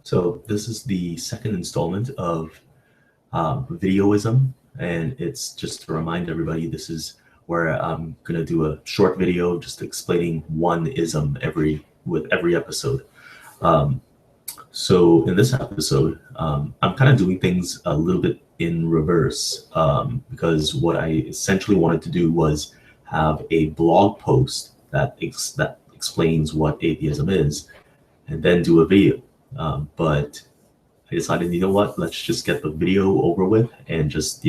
So this is the second installment of Videoism, and it's just to remind everybody this is where I'm gonna do a short video just explaining one ism with every episode. So in this episode, I'm kind of doing things a little bit in reverse because what I essentially wanted to do was have a blog post that explains what atheism is, and then do a video. But I decided, you know what, let's just get the video over with and just,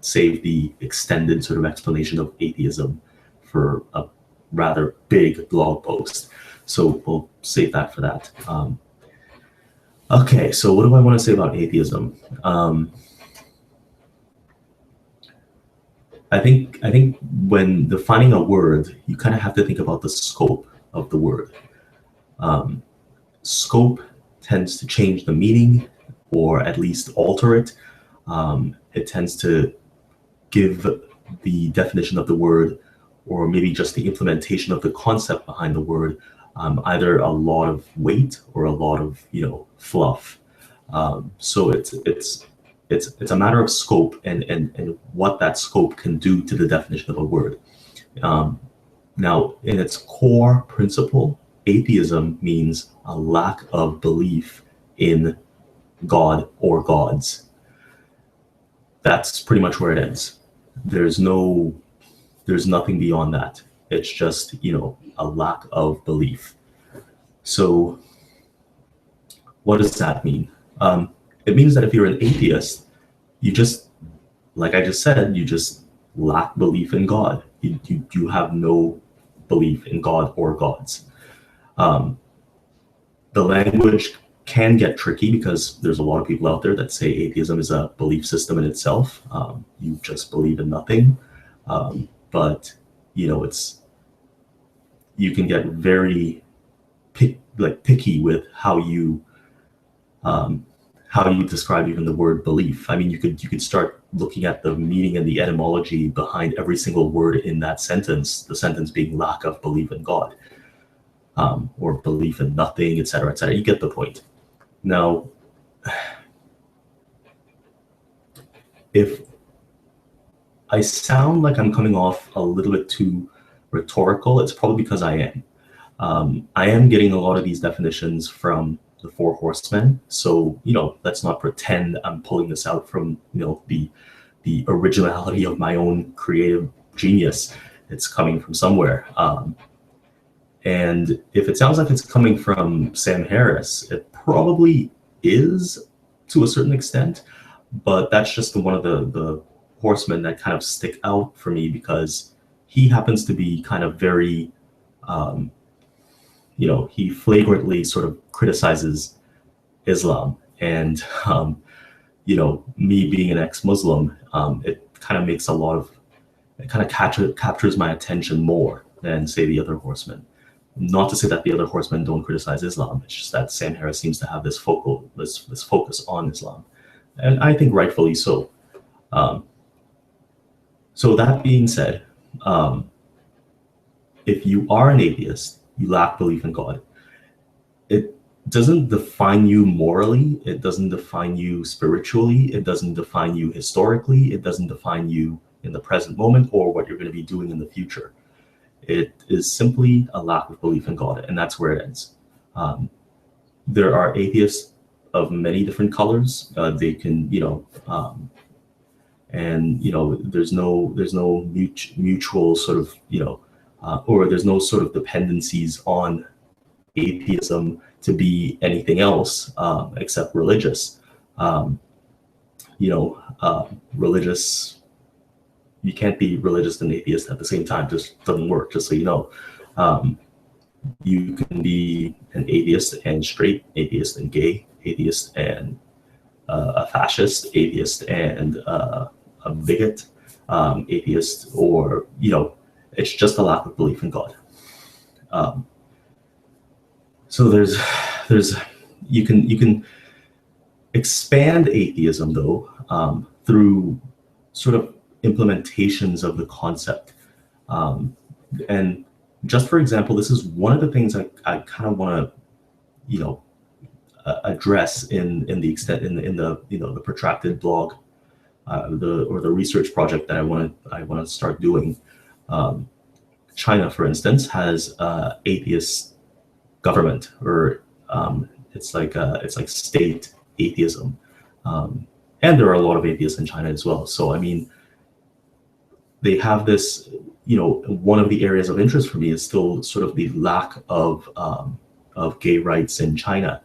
save the extended sort of explanation of atheism for a rather big blog post. So we'll save that for that. Okay, so what do I want to say about atheism? I think when defining a word, you kind of have to think about the scope of the word. Scope tends to change the meaning, or at least alter it. It tends to give the definition of the word, or maybe just the implementation of the concept behind the word, either a lot of weight or a lot of fluff. So it's a matter of scope and what that scope can do to the definition of a word. Now, in its core principle, atheism means a lack of belief in God or gods. That's pretty much where it ends. There's nothing beyond that. It's just, a lack of belief. So what does that mean? It means that if you're an atheist, you just, like I just said, you just lack belief in God. You have no belief in God or gods. The language can get tricky because there's a lot of people out there that say atheism is a belief system in itself. You just believe in nothing. But you can get very picky with how you describe even the word belief. I mean, you could start looking at the meaning and the etymology behind every single word in that sentence, the sentence being lack of belief in God, or belief in nothing, etc., etc. You get the point. Now, if I sound like I'm coming off a little bit too rhetorical, it's probably because I am. I am getting a lot of these definitions from the Four Horsemen. So, let's not pretend I'm pulling this out from, the originality of my own creative genius. It's coming from somewhere. And if it sounds like it's coming from Sam Harris, it probably is to a certain extent, but that's just one of the horsemen that kind of stick out for me because he happens to be kind of very, he flagrantly sort of criticizes Islam. And, me being an ex-Muslim, it kind of captures my attention more than, say, the other horsemen. Not to say that the other horsemen don't criticize Islam. It's just that Sam Harris seems to have this focus on Islam, and I think rightfully so. So that being said, if you are an atheist, you lack belief in God. It doesn't define you morally. It doesn't define you spiritually. It doesn't define you historically. It doesn't define you in the present moment or what you're going to be doing in the future. It is simply a lack of belief in God, and that's where it ends. There are atheists of many different colors. They can, there's no mutual sort of, or there's no sort of dependencies on atheism to be anything else except religious. Religious. You can't be religious and atheist at the same time. Just doesn't work, just so you know. You can be an atheist and straight, atheist and gay, atheist and a fascist, atheist and a bigot, atheist, or, it's just a lack of belief in God. So you can expand atheism, though, through sort of implementations of the concept. And just for example, this is one of the things I kind of want to, address in the extent in the the protracted blog, the research project that I want to start doing. China, for instance, has atheist government, or it's like state atheism, and there are a lot of atheists in China as well. So I mean, they have this. One of the areas of interest for me is still sort of the lack of gay rights in China.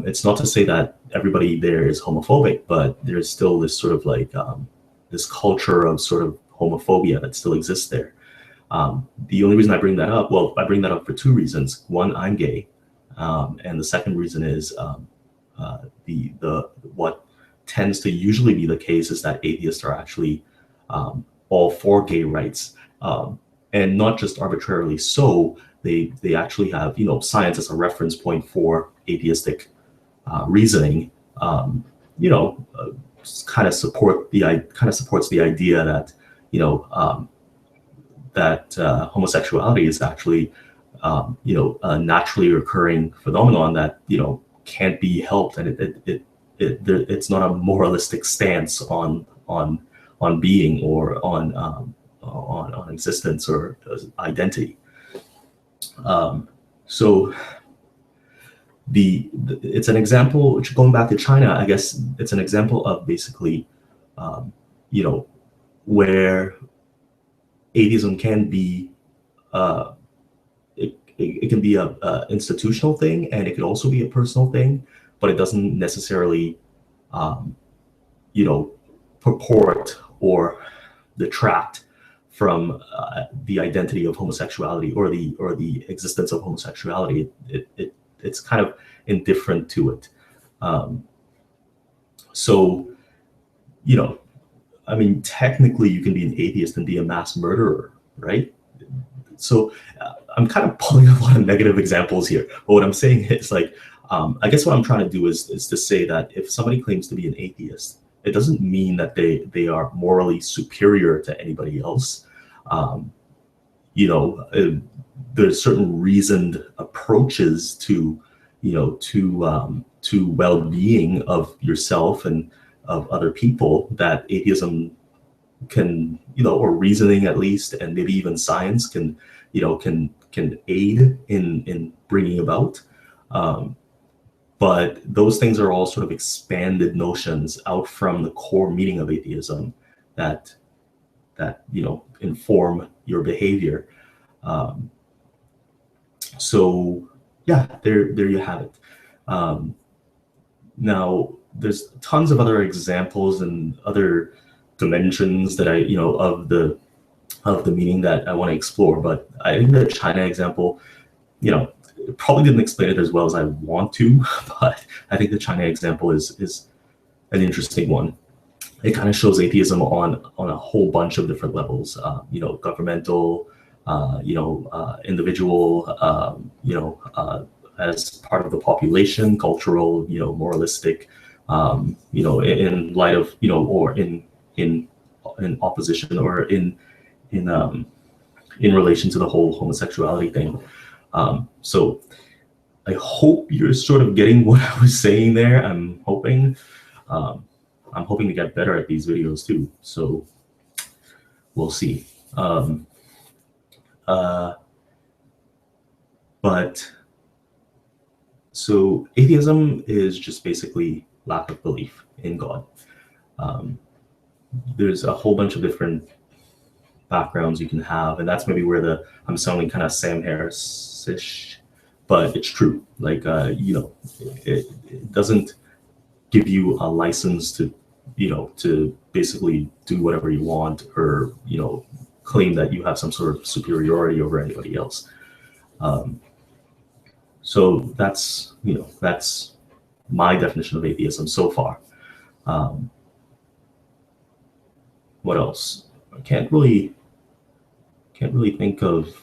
It's not to say that everybody there is homophobic, but there's still this sort of like this culture of sort of homophobia that still exists there. The only reason I bring that up, well, I bring that up for two reasons. One, I'm gay, and the second reason is what tends to usually be the case is that atheists are actually all for gay rights, and not just arbitrarily so. They actually have science as a reference point for atheistic reasoning. Kind of supports the idea that homosexuality is actually a naturally occurring phenomenon that can't be helped, and it's not a moralistic stance on being or on existence or identity. So it's an example, going back to China, I guess it's an example of basically where atheism can be it can be a institutional thing, and it could also be a personal thing, but it doesn't necessarily purport or detract from the identity of homosexuality or the existence of homosexuality. It's kind of indifferent to it. So I mean, technically you can be an atheist and be a mass murderer, right? So I'm kind of pulling a lot of negative examples here, but what I'm saying is, like, I guess what I'm trying to do is to say that if somebody claims to be an atheist, it doesn't mean that they are morally superior to anybody else. There's certain reasoned approaches to well-being of yourself and of other people that atheism can, or reasoning at least, and maybe even science can aid in bringing about. But those things are all sort of expanded notions out from the core meaning of atheism that inform your behavior. So yeah, there you have it. Now there's tons of other examples and other dimensions that of the meaning that I want to explore, but I think the China example, probably didn't explain it as well as I want to, but I think the China example is an interesting one. It kind of shows atheism on a whole bunch of different levels, governmental, individual, as part of the population, cultural, moralistic, in light of, or in opposition, or in relation to the whole homosexuality thing. So I hope you're sort of getting what I was saying there. I'm hoping to get better at these videos too. So we'll see. But so atheism is just basically lack of belief in God. There's a whole bunch of different backgrounds you can have, and that's maybe where I'm sounding kind of Sam Harris-ish, but it's true. Like, it doesn't give you a license to basically do whatever you want, or claim that you have some sort of superiority over anybody else. So that's my definition of atheism so far. What else? I can't really think of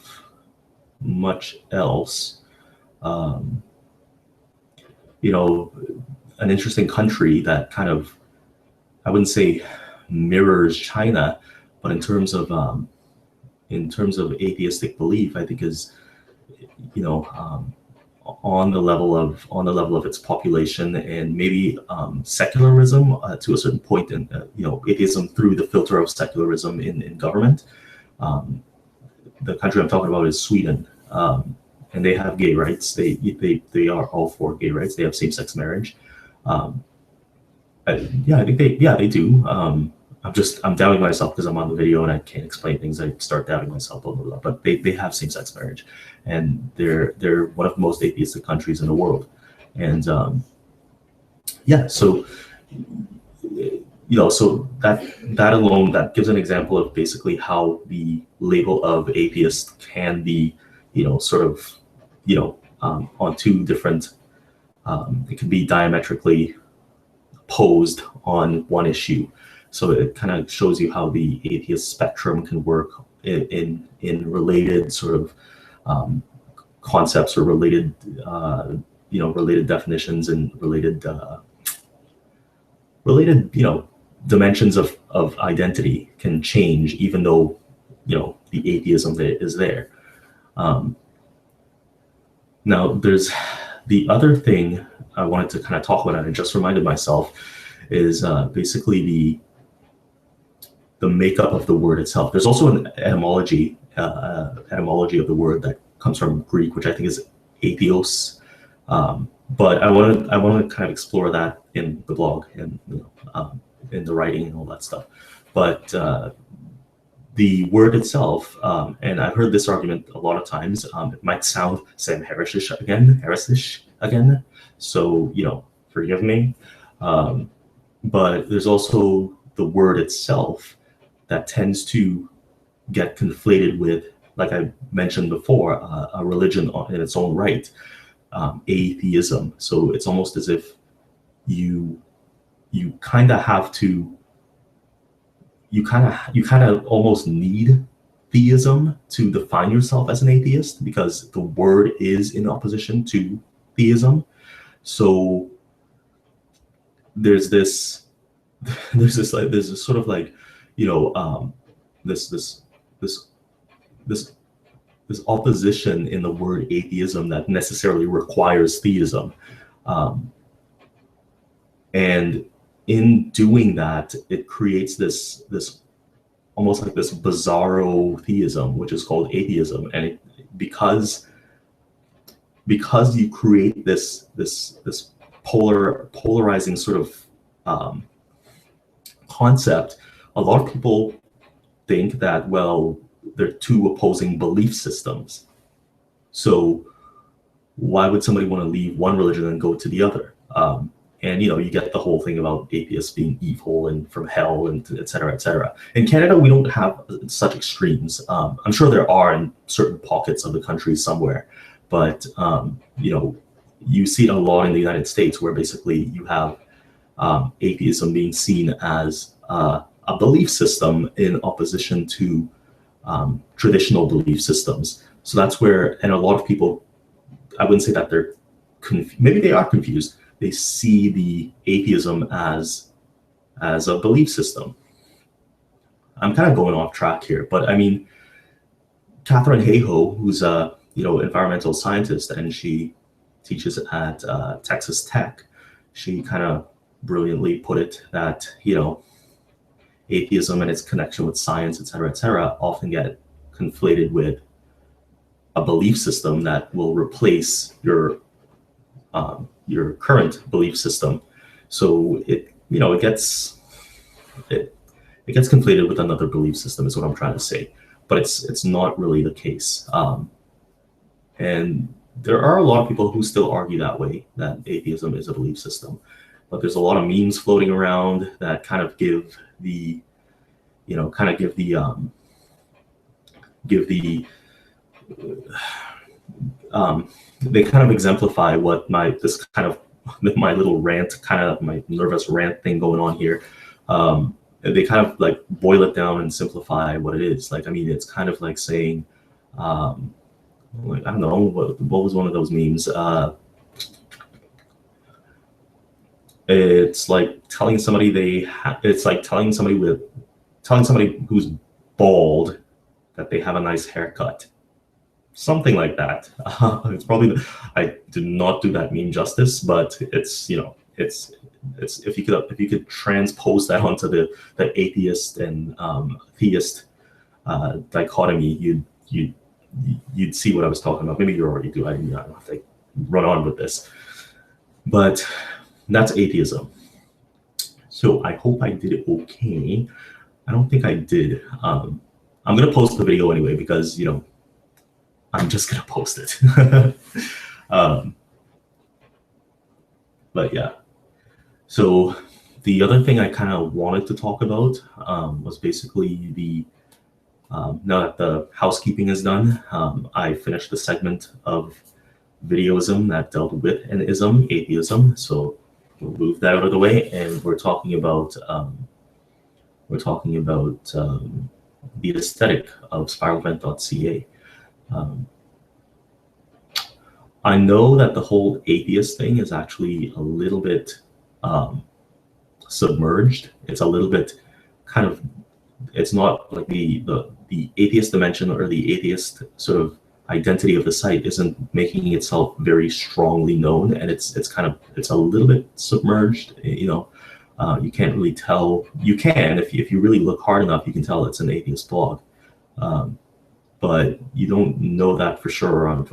much else. An interesting country that kind of, I wouldn't say mirrors China, but in terms of atheistic belief, I think is on the level of its population, and maybe secularism to a certain point, and atheism through the filter of secularism in government. The country I'm talking about is Sweden, and they have gay rights. They are all for gay rights. They have same-sex marriage. I think they do. I'm doubting myself because I'm on the video and I can't explain things. I start doubting myself, blah, blah, blah. But they have same-sex marriage, and they're one of the most atheistic countries in the world. And so so that alone, that gives an example of basically how the label of atheist can be, on two different. It can be diametrically opposed on one issue. So it kind of shows you how the atheist spectrum can work in related sort of concepts or related definitions and related dimensions of identity can change, even though the atheism that is there. Now there's the other thing I wanted to kind of talk about, and I just reminded myself, is basically the makeup of the word itself. There's also an etymology of the word that comes from Greek, which I think is atheos. But I want to kind of explore that in the blog and in the writing and all that stuff. But the word itself, and I've heard this argument a lot of times. It might sound Sam Harris-ish again. So forgive me. But there's also the word itself that tends to get conflated with, like I mentioned before, a religion in its own right, atheism. So it's almost as if you kind of have to, you kind of almost need theism to define yourself as an atheist, because the word is in opposition to theism. So there's this sort of like, this opposition in the word atheism that necessarily requires theism, and in doing that, it creates this almost like this bizarro theism, which is called atheism. And because you create this polarizing sort of concept, a lot of people think that, well, they're two opposing belief systems. So why would somebody want to leave one religion and go to the other? And you get the whole thing about atheists being evil and from hell and et cetera, et cetera. In Canada, we don't have such extremes. I'm sure there are in certain pockets of the country somewhere, but you see it a lot in the United States, where basically you have atheism being seen as a belief system in opposition to traditional belief systems. So that's where, and a lot of people, I wouldn't say that they're maybe they are confused. They see the atheism as a belief system. I'm kind of going off track here, but I mean, Catherine Hayhoe, who's a environmental scientist, and she teaches at Texas Tech, she kind of brilliantly put it that atheism and its connection with science, et cetera, often get conflated with a belief system that will replace your current belief system. So it gets conflated with another belief system, is what I'm trying to say. But it's not really the case. And there are a lot of people who still argue that way, that atheism is a belief system. But there's a lot of memes floating around that kind of give the they kind of exemplify what my little rant, kind of my nervous rant thing going on here. They kind of like boil it down and simplify what it is. Like, I mean, it's kind of like saying, I don't know, what was one of those memes? It's like telling somebody telling somebody who's bald that they have a nice haircut. something like that. It's probably I did not do that meme justice, but it's if you could transpose that onto the atheist and theist dichotomy, you'd see what I was talking about. Maybe you already do. I don't have to run on with this, but that's atheism. So I hope I did it okay. I don't think I did. I'm gonna post the video anyway because I'm just gonna post it. But yeah. So the other thing I kind of wanted to talk about was basically now that the housekeeping is done, I finished the segment of Videoism that dealt with an ism, atheism. So we'll move that out of the way, and we're talking about the aesthetic of Spiralvent.ca. I know that the whole atheist thing is actually a little bit submerged. It's a little bit kind of, it's not like the atheist dimension or the atheist sort of identity of the site isn't making itself very strongly known, and it's a little bit submerged. You can't really tell. You can if you really look hard enough, you can tell it's an atheist blog, but you don't know that for sure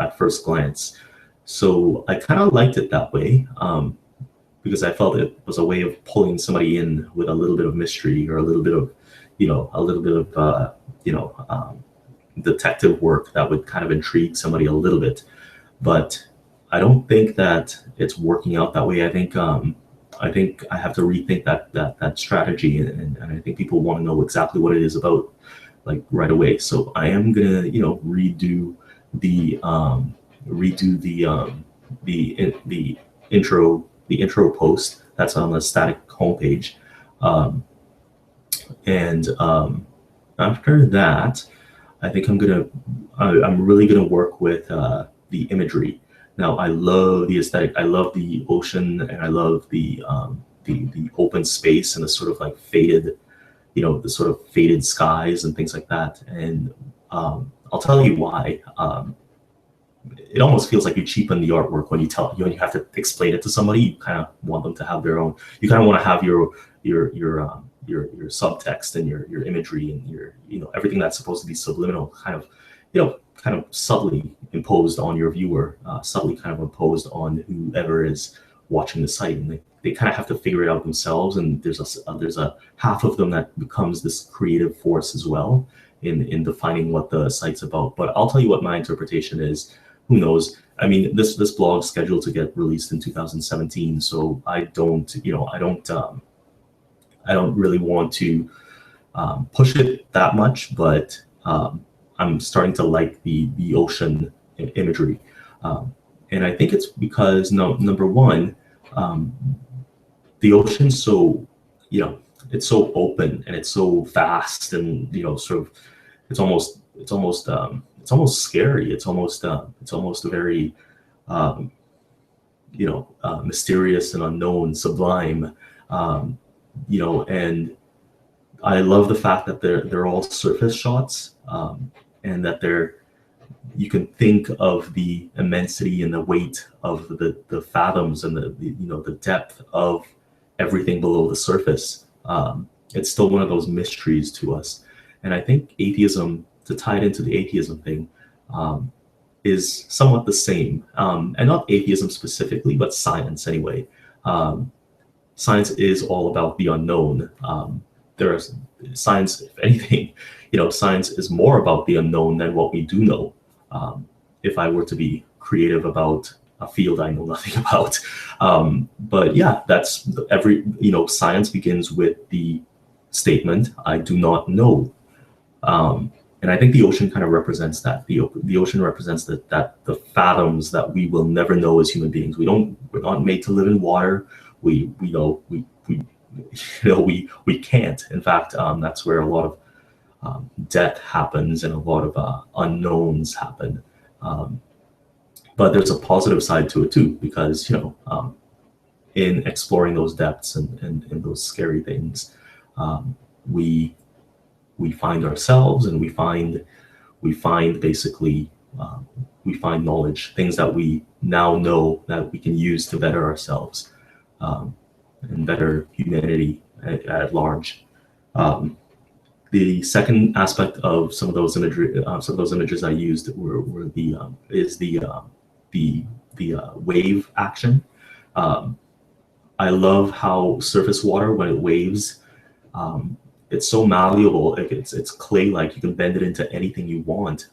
at first glance. So I kind of liked it that way, because I felt it was a way of pulling somebody in with a little bit of mystery or a little bit of detective work that would kind of intrigue somebody a little bit. But I don't think that it's working out that way. I think I have to rethink that strategy, and I think people want to know exactly what it is about, like, right away. So I am gonna redo the intro post that's on the static homepage, and after that, I think I'm really gonna work with the imagery. Now, I love the aesthetic. I love the ocean, and I love the open space and the sort of like faded, the sort of faded skies and things like that. And I'll tell you why. It almost feels like you cheapen the artwork when you have to explain it to somebody. You kind of want them to have their own. You kind of want to have your subtext and your imagery and your everything that's supposed to be subliminal kind of subtly imposed on your viewer, subtly kind of imposed on whoever is watching the site, and they kind of have to figure it out themselves. And there's a half of them that becomes this creative force as well in defining what the site's about. But I'll tell you what my interpretation is. Who knows? I mean, this blog's scheduled to get released in 2017, so I don't really want to push it that much, but I'm starting to like the ocean imagery, and I think it's because number one, the ocean's so it's so open and it's so vast, and sort of it's almost scary. It's almost very mysterious and unknown, sublime. And I love the fact that they're all surface shots, and that you can think of the immensity and the weight of the fathoms and the depth of everything below the surface. It's still one of those mysteries to us, and I think atheism, to tie it into the atheism thing, is somewhat the same, and not atheism specifically, but science anyway. Science is all about the unknown. Science, if anything, science is more about the unknown than what we do know. If I were to be creative about a field I know nothing about, but yeah, that's science begins with the statement, "I do not know," and I think the ocean kind of represents that. The ocean represents that the fathoms that we will never know as human beings. We're not made to live in water. We can't. In fact, that's where a lot of death happens and a lot of unknowns happen. But there's a positive side to it too, because in exploring those depths and those scary things, we find ourselves, and we find basically we find knowledge, things that we now know that we can use to better ourselves, and better humanity at large. The second aspect of some of those images I used were the wave action. I love how surface water, when it waves, it's so malleable. It's clay-like. You can bend it into anything you want.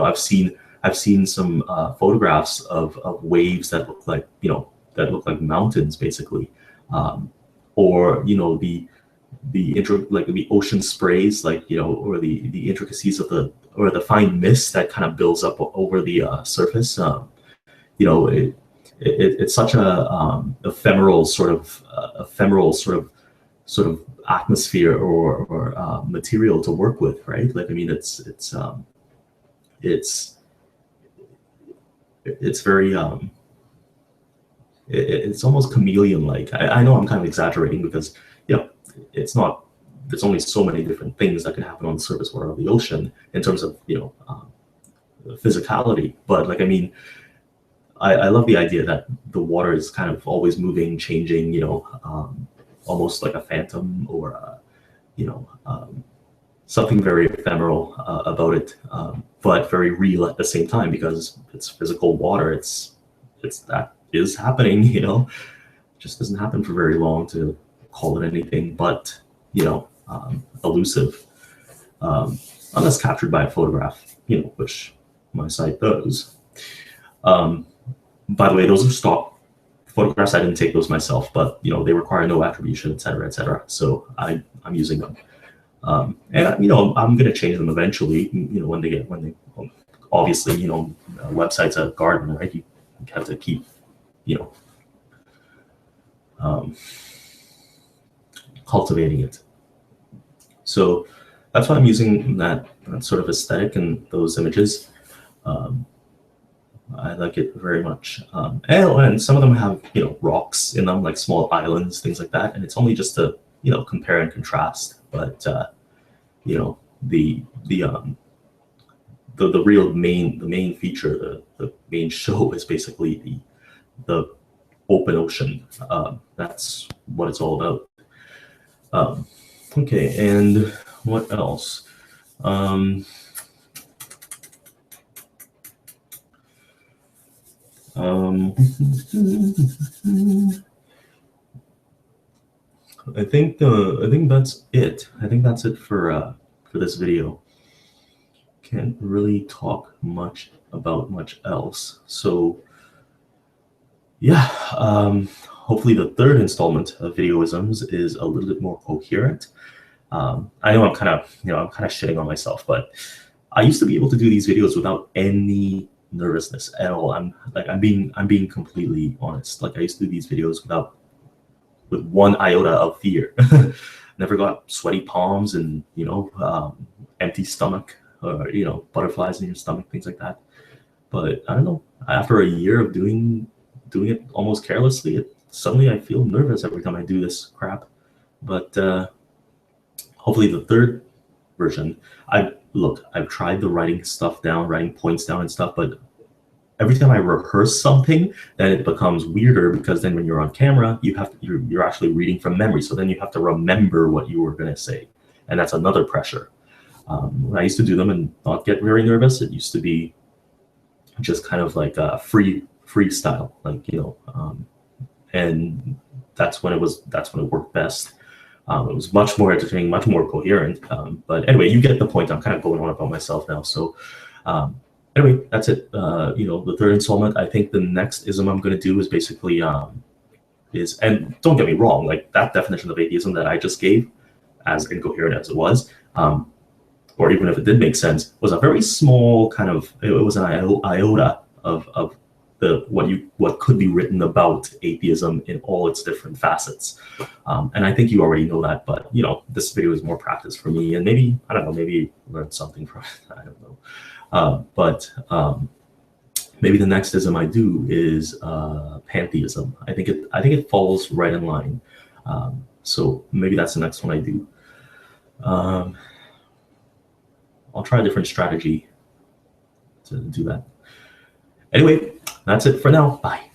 I've seen some photographs of waves that look like mountains, basically, or the ocean sprays, or the intricacies of the fine mist that kind of builds up over the surface. It's such a ephemeral sort of atmosphere or material to work with, right? Like, I mean, it's very it's almost chameleon-like. I know I'm kind of exaggerating because it's not. There's only so many different things that can happen on the surface water of the ocean in terms of physicality. But like, I mean, I love the idea that the water is kind of always moving, changing, almost like a phantom, or something very ephemeral about it, but very real at the same time, because it's physical water. It's that is happening, It just doesn't happen for very long to call it anything but, elusive, unless captured by a photograph, which my site does. By the way, those are stock photographs. I didn't take those myself, but they require no attribution, etc., etc. So I'm using them, and I'm going to change them eventually. When they obviously, a website's a garden, right? You have to keep cultivating it. So that's why I'm using that sort of aesthetic and those images. I like it very much. And some of them have, rocks in them, like small islands, things like that. And it's only just to, compare and contrast. But, the real main feature, the main show is basically the open ocean. That's what it's all about. Okay, and what else? I think that's it. I think that's it for this video. Can't really talk much about much else. So yeah, hopefully the third installment of Videoisms is a little bit more coherent. I know I'm kind of shitting on myself, but I used to be able to do these videos without any nervousness at all. I'm being completely honest. Like, I used to do these videos with one iota of fear. Never got sweaty palms and empty stomach, or butterflies in your stomach, things like that. But I don't know, after a year of doing it almost carelessly, suddenly I feel nervous every time I do this crap. But hopefully the third version, I've tried the writing points down and stuff, but every time I rehearse something, then it becomes weirder, because then when you're on camera, you're actually reading from memory. So then you have to remember what you were going to say, and that's another pressure. When I used to do them and not get very nervous, it used to be just kind of like a freestyle, and that's when it worked best. It was much more entertaining, much more coherent. But anyway, you get the point. I'm kind of going on about myself now. So anyway, that's it. The third installment. I think the next ism I'm going to do is basically and don't get me wrong, like, that definition of atheism that I just gave, as incoherent as it was, or even if it did make sense, was a very small kind of, it was an iota of what could be written about atheism in all its different facets. And I think you already know that, but this video is more practice for me, and maybe, I don't know, maybe learn something from it. I don't know. But maybe the next ism I do is pantheism. I think it falls right in line. So maybe that's the next one I do. I'll try a different strategy do that. Anyway, that's it for now. Bye.